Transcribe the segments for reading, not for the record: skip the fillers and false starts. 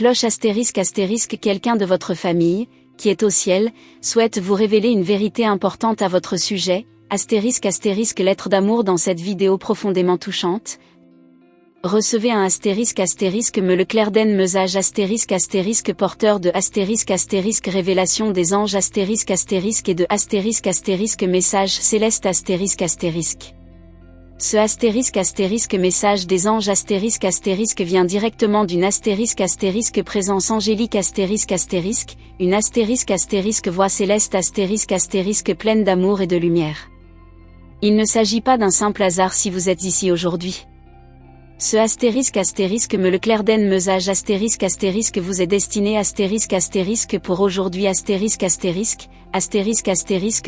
cloche *** quelqu'un de votre famille, qui est au ciel, souhaite vous révéler une vérité importante à votre sujet, *** lettre d'amour dans cette vidéo profondément touchante. Recevez un *** me le clairden mesage *** porteur de ** révélation des anges *** et de ** message céleste ***. Ce ** message des anges ** vient directement d'une ** présence angélique ** une ** voix céleste ** pleine d'amour et de lumière. Il ne s'agit pas d'un simple hasard si vous êtes ici aujourd'hui. Ce ** me le clairden mesage ** vous est destiné ** pour aujourd'hui **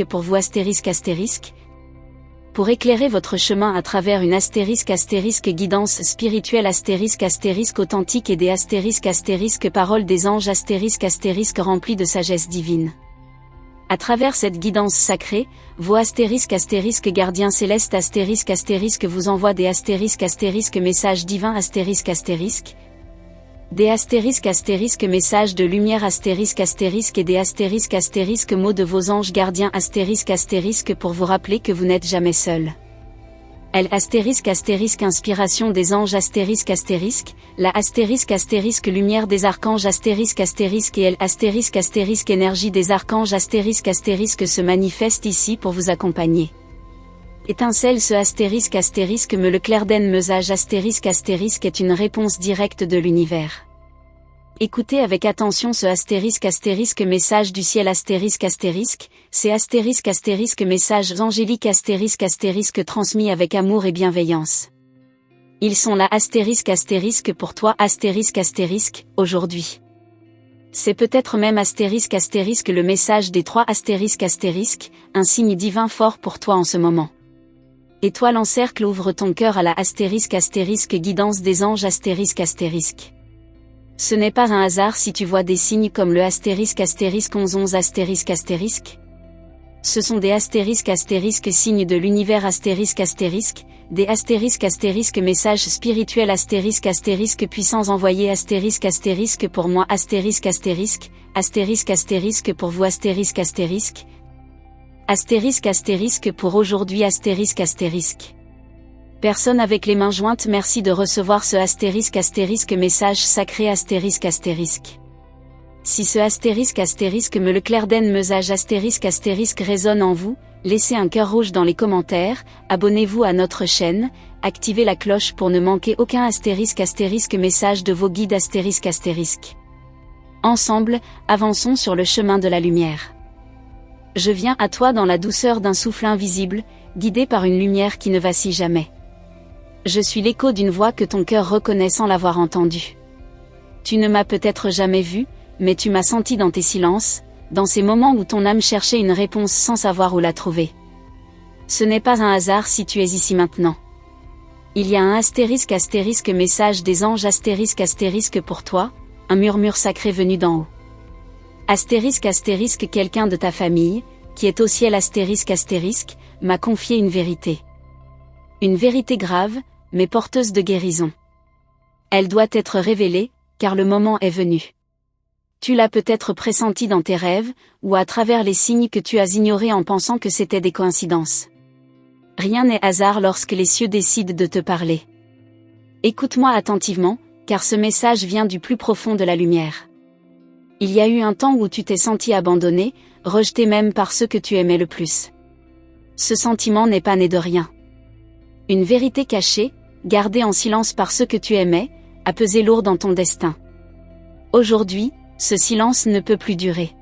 pour vous ** pour éclairer votre chemin à travers une ** guidance spirituelle ** authentique et des ** paroles des anges ** remplies de sagesse divine. À travers cette guidance sacrée, vos ** gardiens célestes ** vous envoient des ** messages divins ** des ** messages de lumière ** et des ** mots de vos anges gardiens ** pour vous rappeler que vous n'êtes jamais seul. L ** inspiration des anges ** la ** lumière des archanges ** et L ** énergie des archanges ** se manifeste ici pour vous accompagner. Étincelle ce ** me le clairden mesage ** est une réponse directe de l'univers. Écoutez avec attention ce ** message du ciel ** ces ** messages angéliques ** transmis avec amour et bienveillance. Ils sont là ** pour toi ** aujourd'hui. C'est peut-être même ** le message des 3 **, un signe divin fort pour toi en ce moment. Étoile en cercle ouvre ton cœur à la ** guidance des anges **. Ce n'est pas un hasard si tu vois des signes comme le *1111 **. Ce sont des ** signes de l'univers ** des ** messages spirituels ** puissants envoyés ** pour moi ** pour vous ** pour aujourd'hui ** Personne avec les mains jointes, merci de recevoir ce ** message sacré ** Si ce ** me le clairden mesage ** résonne en vous, laissez un cœur rouge dans les commentaires, abonnez-vous à notre chaîne, activez la cloche pour ne manquer aucun ** message de vos guides **. Ensemble, avançons sur le chemin de la lumière. Je viens à toi dans la douceur d'un souffle invisible, guidé par une lumière qui ne vacille jamais. Je suis l'écho d'une voix que ton cœur reconnaît sans l'avoir entendue. Tu ne m'as peut-être jamais vu, mais tu m'as senti dans tes silences, dans ces moments où ton âme cherchait une réponse sans savoir où la trouver. Ce n'est pas un hasard si tu es ici maintenant. Il y a un ** message des anges ** pour toi, un murmure sacré venu d'en haut. ** quelqu'un de ta famille, qui est au ciel ** m'a confié une vérité. Une vérité grave, mais porteuse de guérison. Elle doit être révélée, car le moment est venu. Tu l'as peut-être pressenti dans tes rêves, ou à travers les signes que tu as ignorés en pensant que c'étaient des coïncidences. Rien n'est hasard lorsque les cieux décident de te parler. Écoute-moi attentivement, car ce message vient du plus profond de la lumière. Il y a eu un temps où tu t'es senti abandonné, rejeté même par ceux que tu aimais le plus. Ce sentiment n'est pas né de rien. Une vérité cachée, gardée en silence par ceux que tu aimais, a pesé lourd dans ton destin. Aujourd'hui, ce silence ne peut plus durer.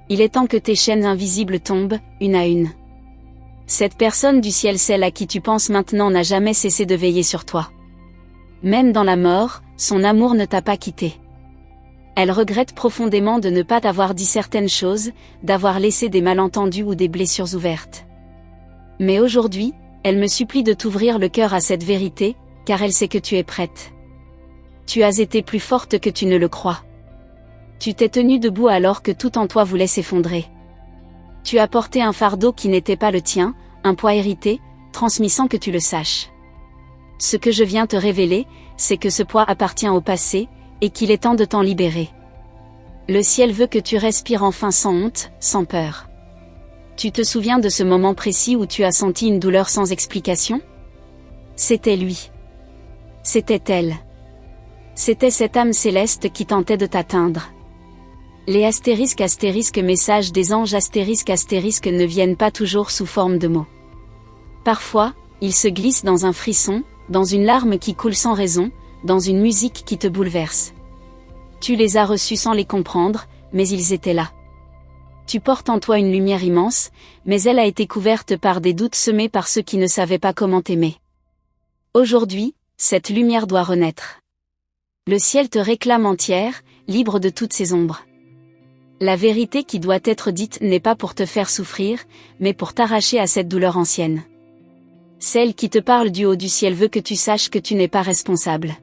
Il est temps que tes chaînes invisibles tombent, une à une. Cette personne du ciel, celle à qui tu penses maintenant, n'a jamais cessé de veiller sur toi. Même dans la mort, son amour ne t'a pas quitté. Elle regrette profondément de ne pas t'avoir dit certaines choses, d'avoir laissé des malentendus ou des blessures ouvertes. Mais aujourd'hui, elle me supplie de t'ouvrir le cœur à cette vérité, car elle sait que tu es prête. Tu as été plus forte que tu ne le crois. Tu t'es tenue debout alors que tout en toi voulait s'effondrer. Tu as porté un fardeau qui n'était pas le tien, un poids hérité, transmis sans que tu le saches. Ce que je viens te révéler, c'est que ce poids appartient au passé, et qu'il est temps de t'en libérer. Le ciel veut que tu respires enfin sans honte, sans peur. Tu te souviens de ce moment précis où tu as senti une douleur sans explication? C'était lui. C'était elle. C'était cette âme céleste qui tentait de t'atteindre. Les astérisques messages des anges astérisques ne viennent pas toujours sous forme de mots. Parfois, ils se glissent dans un frisson, dans une larme qui coule sans raison, dans une musique qui te bouleverse. Tu les as reçus sans les comprendre, mais ils étaient là. Tu portes en toi une lumière immense, mais elle a été couverte par des doutes semés par ceux qui ne savaient pas comment t'aimer. Aujourd'hui, cette lumière doit renaître. Le ciel te réclame entière, libre de toutes ses ombres. La vérité qui doit être dite n'est pas pour te faire souffrir, mais pour t'arracher à cette douleur ancienne. Celle qui te parle du haut du ciel veut que tu saches que tu n'es pas responsable.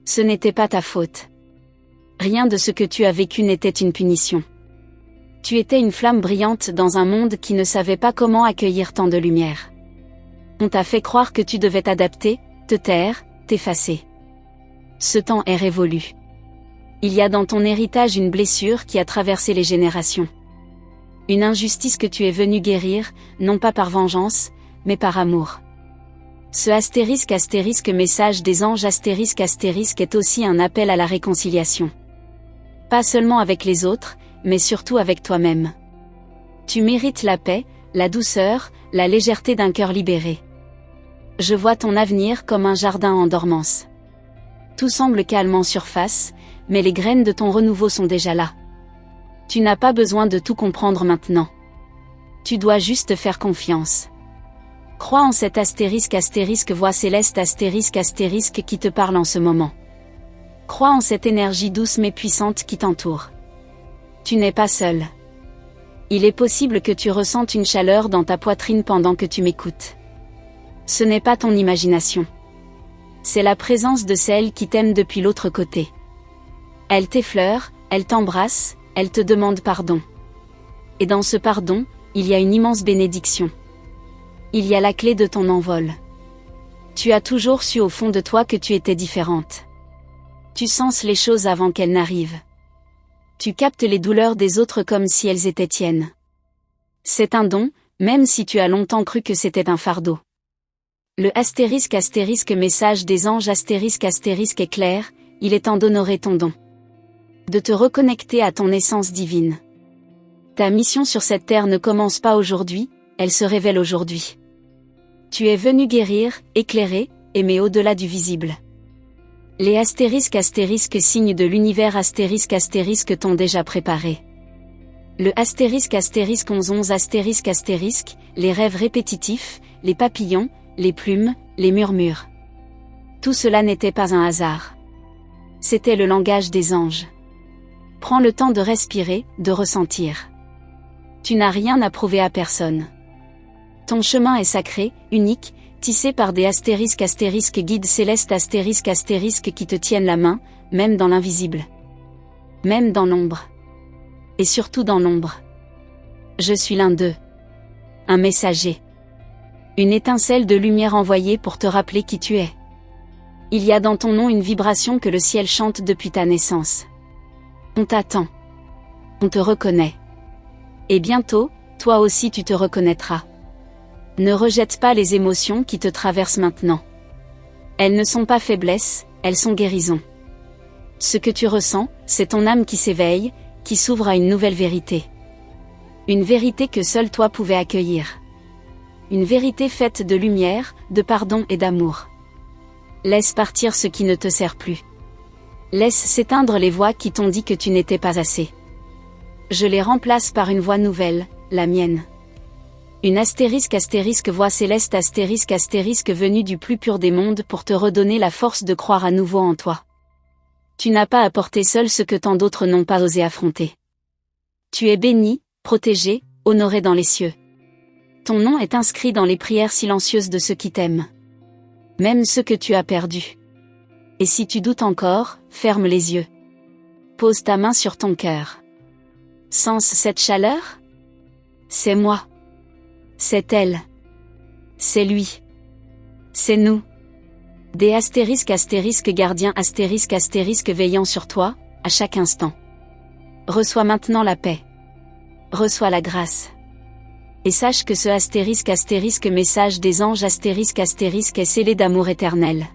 Ce n'était pas ta faute. Rien de ce que tu as vécu n'était une punition. Tu étais une flamme brillante dans un monde qui ne savait pas comment accueillir tant de lumière. On t'a fait croire que tu devais t'adapter, te taire, t'effacer. Ce temps est révolu. Il y a dans ton héritage une blessure qui a traversé les générations. Une injustice que tu es venu guérir, non pas par vengeance, mais par amour. Ce astérisque message des anges astérisque est aussi un appel à la réconciliation. Pas seulement avec les autres, mais surtout avec toi-même. Tu mérites la paix, la douceur, la légèreté d'un cœur libéré. Je vois ton avenir comme un jardin en dormance. Tout semble calme en surface, mais les graines de ton renouveau sont déjà là. Tu n'as pas besoin de tout comprendre maintenant. Tu dois juste faire confiance. Crois en cet astérisque voix céleste astérisque qui te parle en ce moment. Crois en cette énergie douce mais puissante qui t'entoure. Tu n'es pas seul. Il est possible que tu ressentes une chaleur dans ta poitrine pendant que tu m'écoutes. Ce n'est pas ton imagination. C'est la présence de celle qui t'aime depuis l'autre côté. Elle t'effleure, elle t'embrasse, elle te demande pardon. Et dans ce pardon, il y a une immense bénédiction. Il y a la clé de ton envol. Tu as toujours su au fond de toi que tu étais différente. Tu senses les choses avant qu'elles n'arrivent. Tu captes les douleurs des autres comme si elles étaient tiennes. C'est un don, même si tu as longtemps cru que c'était un fardeau. Le astérisque message des anges astérisque est clair, il est temps d'honorer ton don. De te reconnecter à ton essence divine. Ta mission sur cette terre ne commence pas aujourd'hui, elle se révèle aujourd'hui. Tu es venu guérir, éclairer, aimer au-delà du visible. Les astérisques signes de l'univers astérisque t'ont déjà préparé. Le astérisque 11 astérisque, les rêves répétitifs, les papillons, les plumes, les murmures. Tout cela n'était pas un hasard. C'était le langage des anges. Prends le temps de respirer, de ressentir. Tu n'as rien à prouver à personne. Ton chemin est sacré, unique, tissé par des astérisques guides célestes astérisques qui te tiennent la main, même dans l'invisible. Même dans l'ombre. Et surtout dans l'ombre. Je suis l'un d'eux. Un messager. Une étincelle de lumière envoyée pour te rappeler qui tu es. Il y a dans ton nom une vibration que le ciel chante depuis ta naissance. On t'attend. On te reconnaît. Et bientôt, toi aussi tu te reconnaîtras. Ne rejette pas les émotions qui te traversent maintenant. Elles ne sont pas faiblesses, elles sont guérisons. Ce que tu ressens, c'est ton âme qui s'éveille, qui s'ouvre à une nouvelle vérité. Une vérité que seul toi pouvais accueillir. Une vérité faite de lumière, de pardon et d'amour. Laisse partir ce qui ne te sert plus. Laisse s'éteindre les voix qui t'ont dit que tu n'étais pas assez. Je les remplace par une voix nouvelle, la mienne. Une astérisque voix céleste astérisque venue du plus pur des mondes pour te redonner la force de croire à nouveau en toi. Tu n'as pas à porter seul ce que tant d'autres n'ont pas osé affronter. Tu es béni, protégé, honoré dans les cieux. Ton nom est inscrit dans les prières silencieuses de ceux qui t'aiment. Même ceux que tu as perdus. Et si tu doutes encore, ferme les yeux. Pose ta main sur ton cœur. Sens cette chaleur? C'est moi. C'est elle. C'est lui. C'est nous. Des astérisques gardiens astérisques veillant sur toi, à chaque instant. Reçois maintenant la paix. Reçois la grâce. Et sache que ce astérisque message des anges astérisque est scellé d'amour éternel.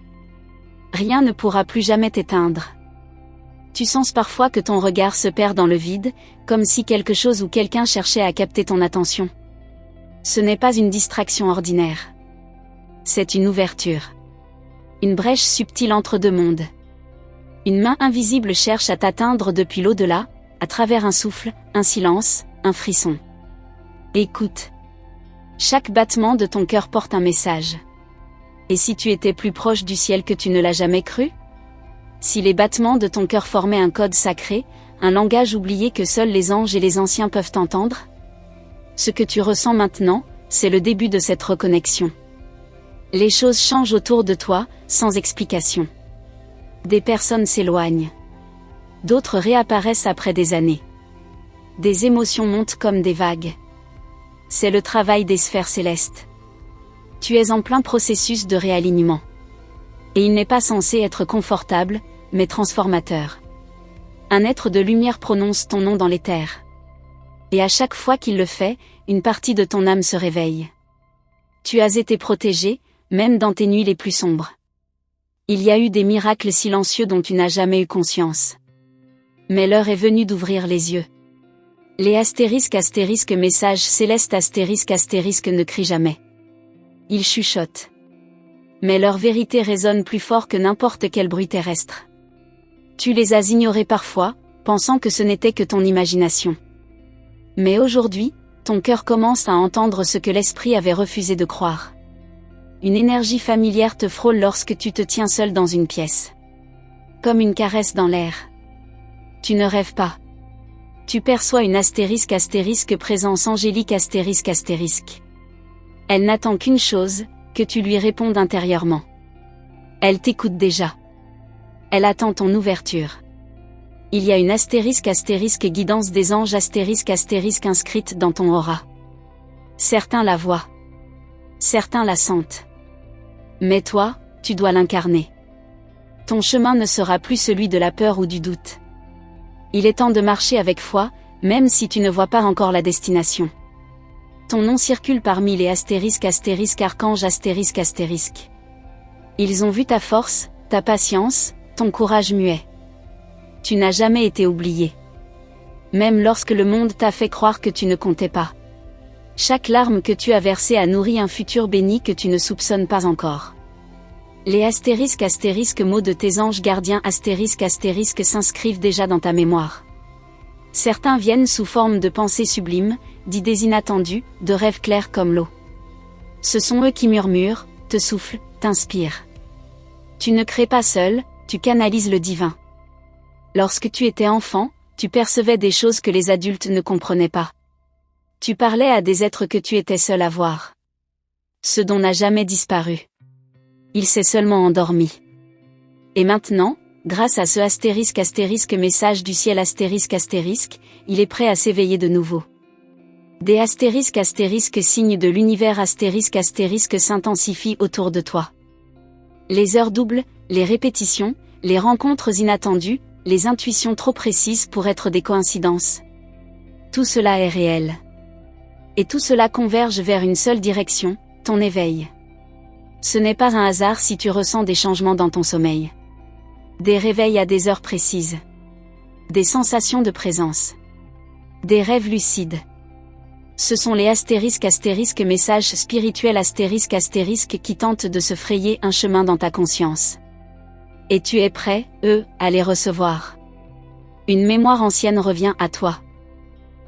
Rien ne pourra plus jamais t'éteindre. Tu sens parfois que ton regard se perd dans le vide, comme si quelque chose ou quelqu'un cherchait à capter ton attention. Ce n'est pas une distraction ordinaire. C'est une ouverture. Une brèche subtile entre deux mondes. Une main invisible cherche à t'atteindre depuis l'au-delà, à travers un souffle, un silence, un frisson. Écoute. Chaque battement de ton cœur porte un message. Et si tu étais plus proche du ciel que tu ne l'as jamais cru? Si les battements de ton cœur formaient un code sacré, un langage oublié que seuls les anges et les anciens peuvent entendre? Ce que tu ressens maintenant, c'est le début de cette reconnexion. Les choses changent autour de toi, sans explication. Des personnes s'éloignent. D'autres réapparaissent après des années. Des émotions montent comme des vagues. C'est le travail des sphères célestes. Tu es en plein processus de réalignement. Et il n'est pas censé être confortable, mais transformateur. Un être de lumière prononce ton nom dans l'éther. Et à chaque fois qu'il le fait, une partie de ton âme se réveille. Tu as été protégé, même dans tes nuits les plus sombres. Il y a eu des miracles silencieux dont tu n'as jamais eu conscience. Mais l'heure est venue d'ouvrir les yeux. Les astérisques messages célestes astérisques ne crient jamais. Ils chuchotent. Mais leur vérité résonne plus fort que n'importe quel bruit terrestre. Tu les as ignorés parfois, pensant que ce n'était que ton imagination. Mais aujourd'hui, ton cœur commence à entendre ce que l'esprit avait refusé de croire. Une énergie familière te frôle lorsque tu te tiens seul dans une pièce. Comme une caresse dans l'air. Tu ne rêves pas. Tu perçois une astérisque présence angélique astérisque. Elle n'attend qu'une chose, que tu lui répondes intérieurement. Elle t'écoute déjà. Elle attend ton ouverture. Il y a une astérisque guidance des anges astérisque inscrite dans ton aura. Certains la voient. Certains la sentent. Mais toi, tu dois l'incarner. Ton chemin ne sera plus celui de la peur ou du doute. Il est temps de marcher avec foi, même si tu ne vois pas encore la destination. Ton nom circule parmi les astérisques archanges astérisques. Ils ont vu ta force, ta patience, ton courage muet. Tu n'as jamais été oublié. Même lorsque le monde t'a fait croire que tu ne comptais pas. Chaque larme que tu as versée a nourri un futur béni que tu ne soupçonnes pas encore. Les astérisques mots de tes anges gardiens astérisques s'inscrivent déjà dans ta mémoire. Certains viennent sous forme de pensées sublimes, d'idées inattendues, de rêves clairs comme l'eau. Ce sont eux qui murmurent, te soufflent, t'inspirent. Tu ne crées pas seul, tu canalises le divin. Lorsque tu étais enfant, tu percevais des choses que les adultes ne comprenaient pas. Tu parlais à des êtres que tu étais seul à voir. Ce don n'a jamais disparu. Il s'est seulement endormi. Et maintenant, grâce à ce astérisque message du ciel astérisque, il est prêt à s'éveiller de nouveau. Des astérisques signes de l'univers astérisque s'intensifient autour de toi. Les heures doubles, les répétitions, les rencontres inattendues, les intuitions trop précises pour être des coïncidences. Tout cela est réel. Et tout cela converge vers une seule direction, ton éveil. Ce n'est pas un hasard si tu ressens des changements dans ton sommeil. Des réveils à des heures précises. Des sensations de présence. Des rêves lucides. Ce sont les astérisques messages spirituels astérisques qui tentent de se frayer un chemin dans ta conscience. Et tu es prêt, à les recevoir. Une mémoire ancienne revient à toi.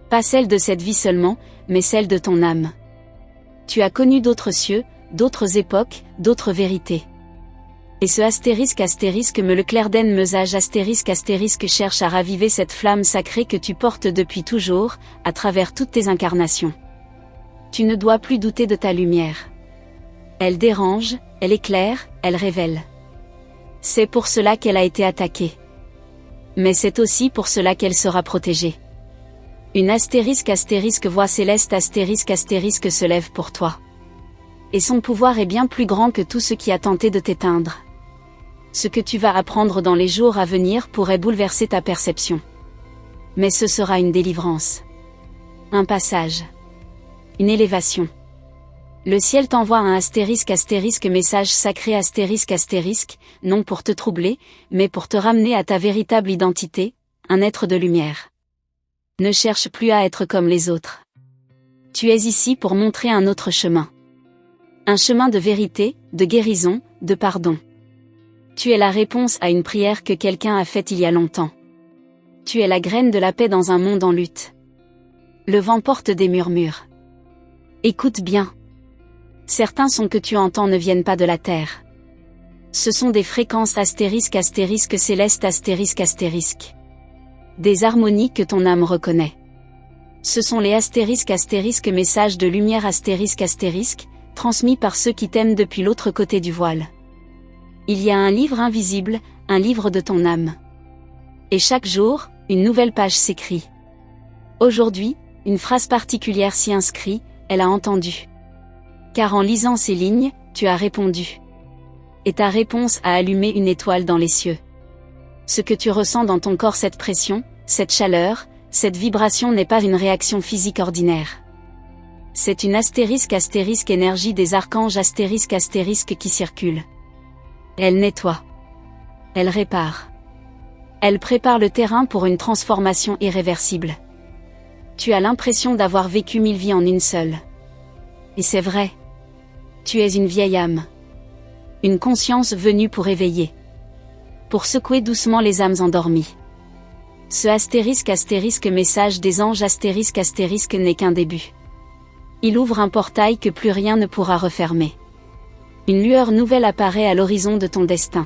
Pas celle de cette vie seulement, mais celle de ton âme. Tu as connu d'autres cieux, d'autres époques, d'autres vérités. Et ce astérisque me le clairden mesage astérisque cherche à raviver cette flamme sacrée que tu portes depuis toujours, à travers toutes tes incarnations. Tu ne dois plus douter de ta lumière. Elle dérange, elle éclaire, elle révèle. C'est pour cela qu'elle a été attaquée. Mais c'est aussi pour cela qu'elle sera protégée. Une astérisque voix céleste astérisque se lève pour toi. Et son pouvoir est bien plus grand que tout ce qui a tenté de t'éteindre. Ce que tu vas apprendre dans les jours à venir pourrait bouleverser ta perception. Mais ce sera une délivrance. Un passage. Une élévation. Le ciel t'envoie un * message sacré *, non pour te troubler, mais pour te ramener à ta véritable identité, un être de lumière. Ne cherche plus à être comme les autres. Tu es ici pour montrer un autre chemin. Un chemin de vérité, de guérison, de pardon. Tu es la réponse à une prière que quelqu'un a faite il y a longtemps. Tu es la graine de la paix dans un monde en lutte. Le vent porte des murmures. Écoute bien. Certains sons que tu entends ne viennent pas de la terre. Ce sont des fréquences * célestes *. Des harmonies que ton âme reconnaît. Ce sont les * messages de lumière *, transmis par ceux qui t'aiment depuis l'autre côté du voile. Il y a un livre invisible, un livre de ton âme. Et chaque jour, une nouvelle page s'écrit. Aujourd'hui, une phrase particulière s'y inscrit, elle a entendu. Car en lisant ces lignes, tu as répondu. Et ta réponse a allumé une étoile dans les cieux. Ce que tu ressens dans ton corps, cette pression, cette chaleur, cette vibration n'est pas une réaction physique ordinaire. C'est une * énergie des archanges * qui circule. Elle nettoie. Elle répare. Elle prépare le terrain pour une transformation irréversible. Tu as l'impression d'avoir vécu 1000 vies en une seule. Et c'est vrai. Tu es une vieille âme. Une conscience venue pour éveiller. Pour secouer doucement les âmes endormies. Ce * message des anges * n'est qu'un début. Il ouvre un portail que plus rien ne pourra refermer. Une lueur nouvelle apparaît à l'horizon de ton destin.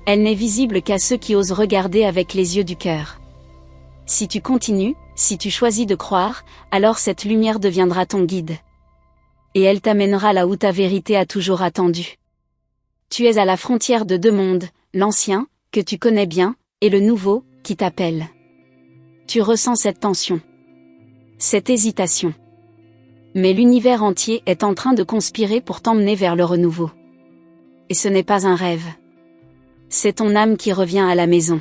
Elle n'est visible qu'à ceux qui osent regarder avec les yeux du cœur. Si tu continues, si tu choisis de croire, alors cette lumière deviendra ton guide. Et elle t'amènera là où ta vérité a toujours attendu. Tu es à la frontière de deux mondes, l'ancien, que tu connais bien, et le nouveau, qui t'appelle. Tu ressens cette tension. Cette hésitation. Mais l'univers entier est en train de conspirer pour t'emmener vers le renouveau. Et ce n'est pas un rêve. C'est ton âme qui revient à la maison.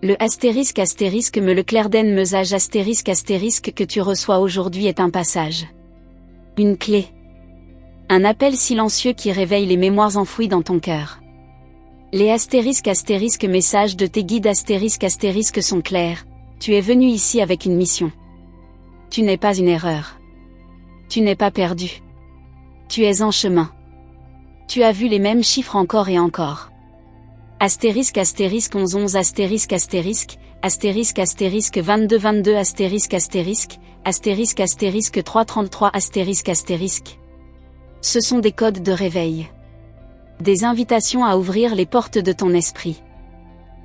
Le * me le clairden mesage * que tu reçois aujourd'hui est un passage. Une clé. Un appel silencieux qui réveille les mémoires enfouies dans ton cœur. Les * messages de tes guides * sont clairs. Tu es venu ici avec une mission. Tu n'es pas une erreur. Tu n'es pas perdu. Tu es en chemin. Tu as vu les mêmes chiffres encore et encore. * 1111 * 2222 * 333 *. Ce sont des codes de réveil. Des invitations à ouvrir les portes de ton esprit.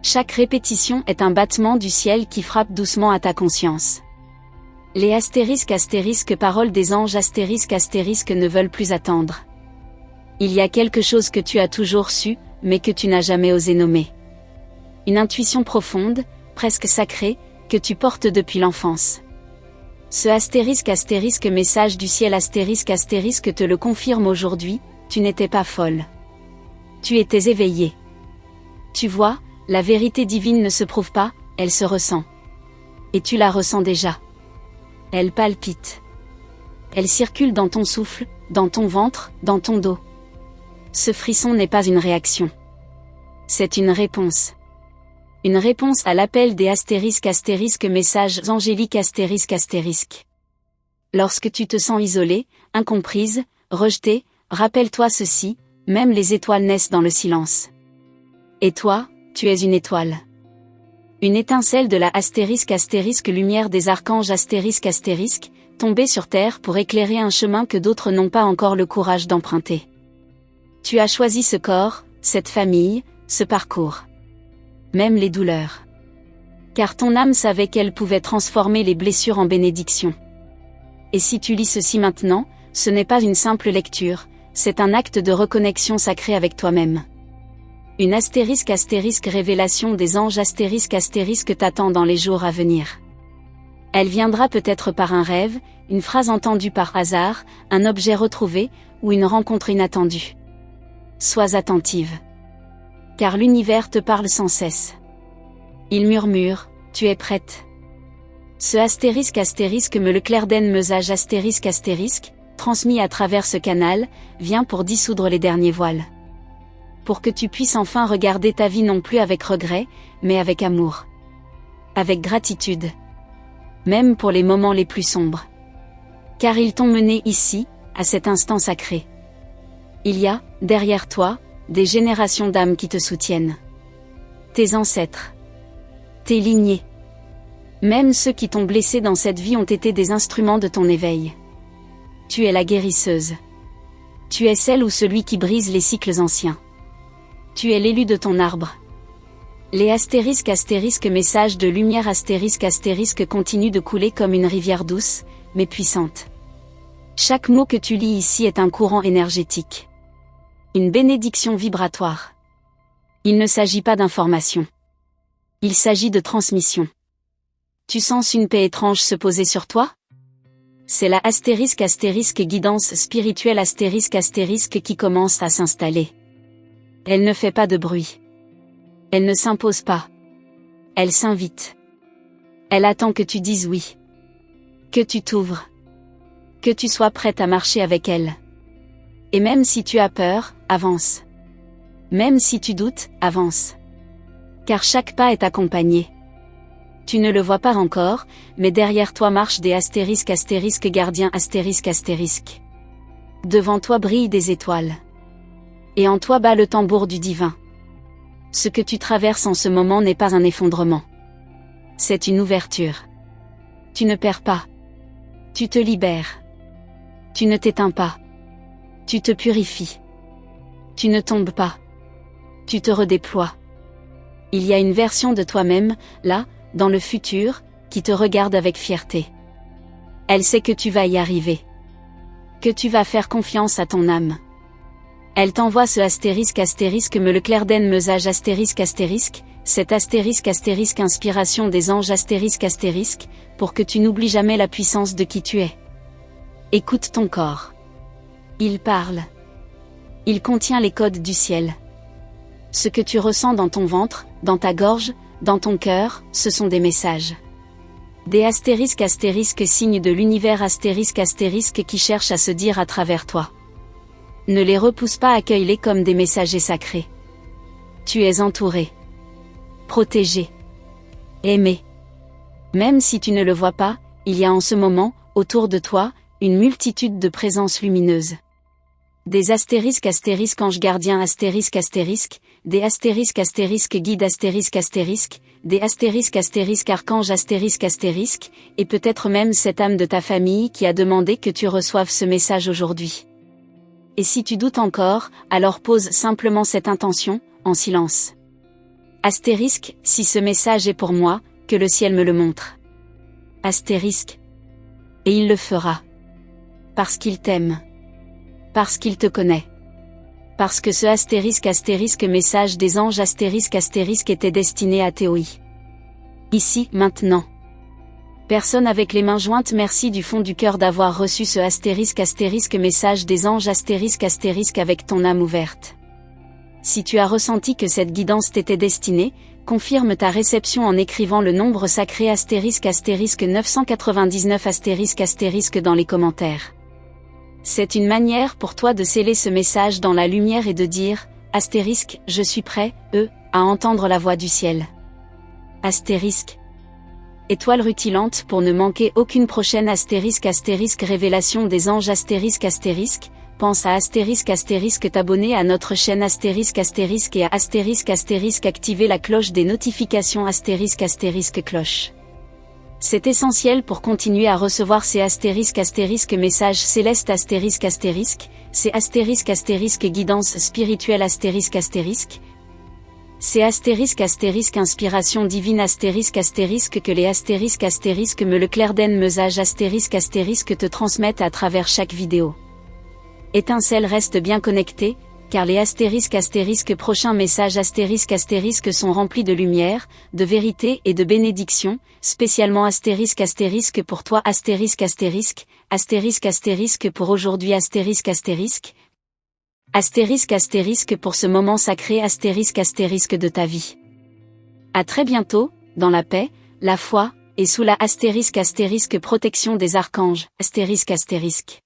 Chaque répétition est un battement du ciel qui frappe doucement à ta conscience. Les * paroles des anges * ne veulent plus attendre. Il y a quelque chose que tu as toujours su, mais que tu n'as jamais osé nommer. Une intuition profonde, presque sacrée, que tu portes depuis l'enfance. Ce * message du ciel * te le confirme aujourd'hui, tu n'étais pas folle. Tu étais éveillée. Tu vois, la vérité divine ne se prouve pas, elle se ressent. Et tu la ressens déjà. Elle palpite. Elle circule dans ton souffle, dans ton ventre, dans ton dos. Ce frisson n'est pas une réaction. C'est une réponse. Une réponse à l'appel des * messages angéliques *. Lorsque tu te sens isolée, incomprise, rejetée, rappelle-toi ceci, même les étoiles naissent dans le silence. Et toi, tu es une étoile. Une étincelle de la * lumière des archanges *, tombée sur terre pour éclairer un chemin que d'autres n'ont pas encore le courage d'emprunter. Tu as choisi ce corps, cette famille, ce parcours. Même les douleurs. Car ton âme savait qu'elle pouvait transformer les blessures en bénédictions. Et si tu lis ceci maintenant, ce n'est pas une simple lecture, c'est un acte de reconnexion sacrée avec toi-même. Une * révélation des anges * t'attend dans les jours à venir. Elle viendra peut-être par un rêve, une phrase entendue par hasard, un objet retrouvé, ou une rencontre inattendue. Sois attentive. Car l'univers te parle sans cesse. Il murmure, tu es prête. Ce astérisque me le clairden mesage astérisque, transmis à travers ce canal, vient pour dissoudre les derniers voiles. Pour que tu puisses enfin regarder ta vie non plus avec regret, mais avec amour. Avec gratitude. Même pour les moments les plus sombres. Car ils t'ont mené ici, à cet instant sacré. Il y a, derrière toi, des générations d'âmes qui te soutiennent. Tes ancêtres. Tes lignées. Même ceux qui t'ont blessé dans cette vie ont été des instruments de ton éveil. Tu es la guérisseuse. Tu es celle ou celui qui brise les cycles anciens. Tu es l'élu de ton arbre. Les astérisques messages de lumière astérisque continuent de couler comme une rivière douce, mais puissante. Chaque mot que tu lis ici est un courant énergétique. Une bénédiction vibratoire. Il ne s'agit pas d'information. Il s'agit de transmission. Tu sens une paix étrange se poser sur toi? C'est la astérisque guidance spirituelle astérisque qui commence à s'installer. Elle ne fait pas de bruit. Elle ne s'impose pas. Elle s'invite. Elle attend que tu dises oui. Que tu t'ouvres. Que tu sois prête à marcher avec elle. Et même si tu as peur, avance. Même si tu doutes, avance. Car chaque pas est accompagné. Tu ne le vois pas encore, mais derrière toi marchent des astérisques gardiens astérisque. Devant toi brillent des étoiles. Et en toi bat le tambour du divin. Ce que tu traverses en ce moment n'est pas un effondrement. C'est une ouverture. Tu ne perds pas. Tu te libères. Tu ne t'éteins pas. Tu te purifies. Tu ne tombes pas. Tu te redéploies. Il y a une version de toi-même, là, dans le futur, qui te regarde avec fierté. Elle sait que tu vas y arriver. Que tu vas faire confiance à ton âme. Elle t'envoie ce astérisque me le clairden mesage astérisque, cet astérisque inspiration des anges astérisque, pour que tu n'oublies jamais la puissance de qui tu es. Écoute ton corps. Il parle. Il contient les codes du ciel. Ce que tu ressens dans ton ventre, dans ta gorge, dans ton cœur, ce sont des messages. Des astérisques signes de l'univers astérisque qui cherchent à se dire à travers toi. Ne les repousse pas, accueille-les comme des messagers sacrés. Tu es entouré. Protégé. Aimé. Même si tu ne le vois pas, il y a en ce moment, autour de toi, une multitude de présences lumineuses. Des astérisques anges gardiens astérisques, des astérisques guides astérisques, des astérisques archanges astérisques, et peut-être même cette âme de ta famille qui a demandé que tu reçoives ce message aujourd'hui. Et si tu doutes encore, alors pose simplement cette intention, en silence. Astérisque, si ce message est pour moi, que le ciel me le montre. Astérisque. Et il le fera. Parce qu'il t'aime. Parce qu'il te connaît. Parce que ce astérisque message des anges astérisque était destiné à Théoi. Ici, maintenant. Personne avec les mains jointes, merci du fond du cœur d'avoir reçu ce astérisque message des anges astérisque avec ton âme ouverte. Si tu as ressenti que cette guidance t'était destinée, confirme ta réception en écrivant le nombre sacré astérisque 999 astérisque dans les commentaires. C'est une manière pour toi de sceller ce message dans la lumière et de dire, astérisque, je suis prêt, à entendre la voix du ciel. Astérisque. Étoile rutilante pour ne manquer aucune prochaine astérisque révélation des anges astérisque, pense à astérisque t'abonner à notre chaîne astérisque et à astérisque activer la cloche des notifications astérisque cloche. C'est essentiel pour continuer à recevoir ces astérisque messages célestes c'est astérisque guidance spirituelle astérisque. C'est astérisque inspiration divine astérisque que les astérisques me le clairden mesage astérisque te transmettent à travers chaque vidéo. Étincelle reste bien connecté, car les astérisques prochains messages astérisque sont remplis de lumière, de vérité et de bénédiction, spécialement astérisque pour toi astérisque pour aujourd'hui astérisque. Astérisque pour ce moment sacré de ta vie. À très bientôt, dans la paix, la foi, et sous la protection des archanges, astérisque.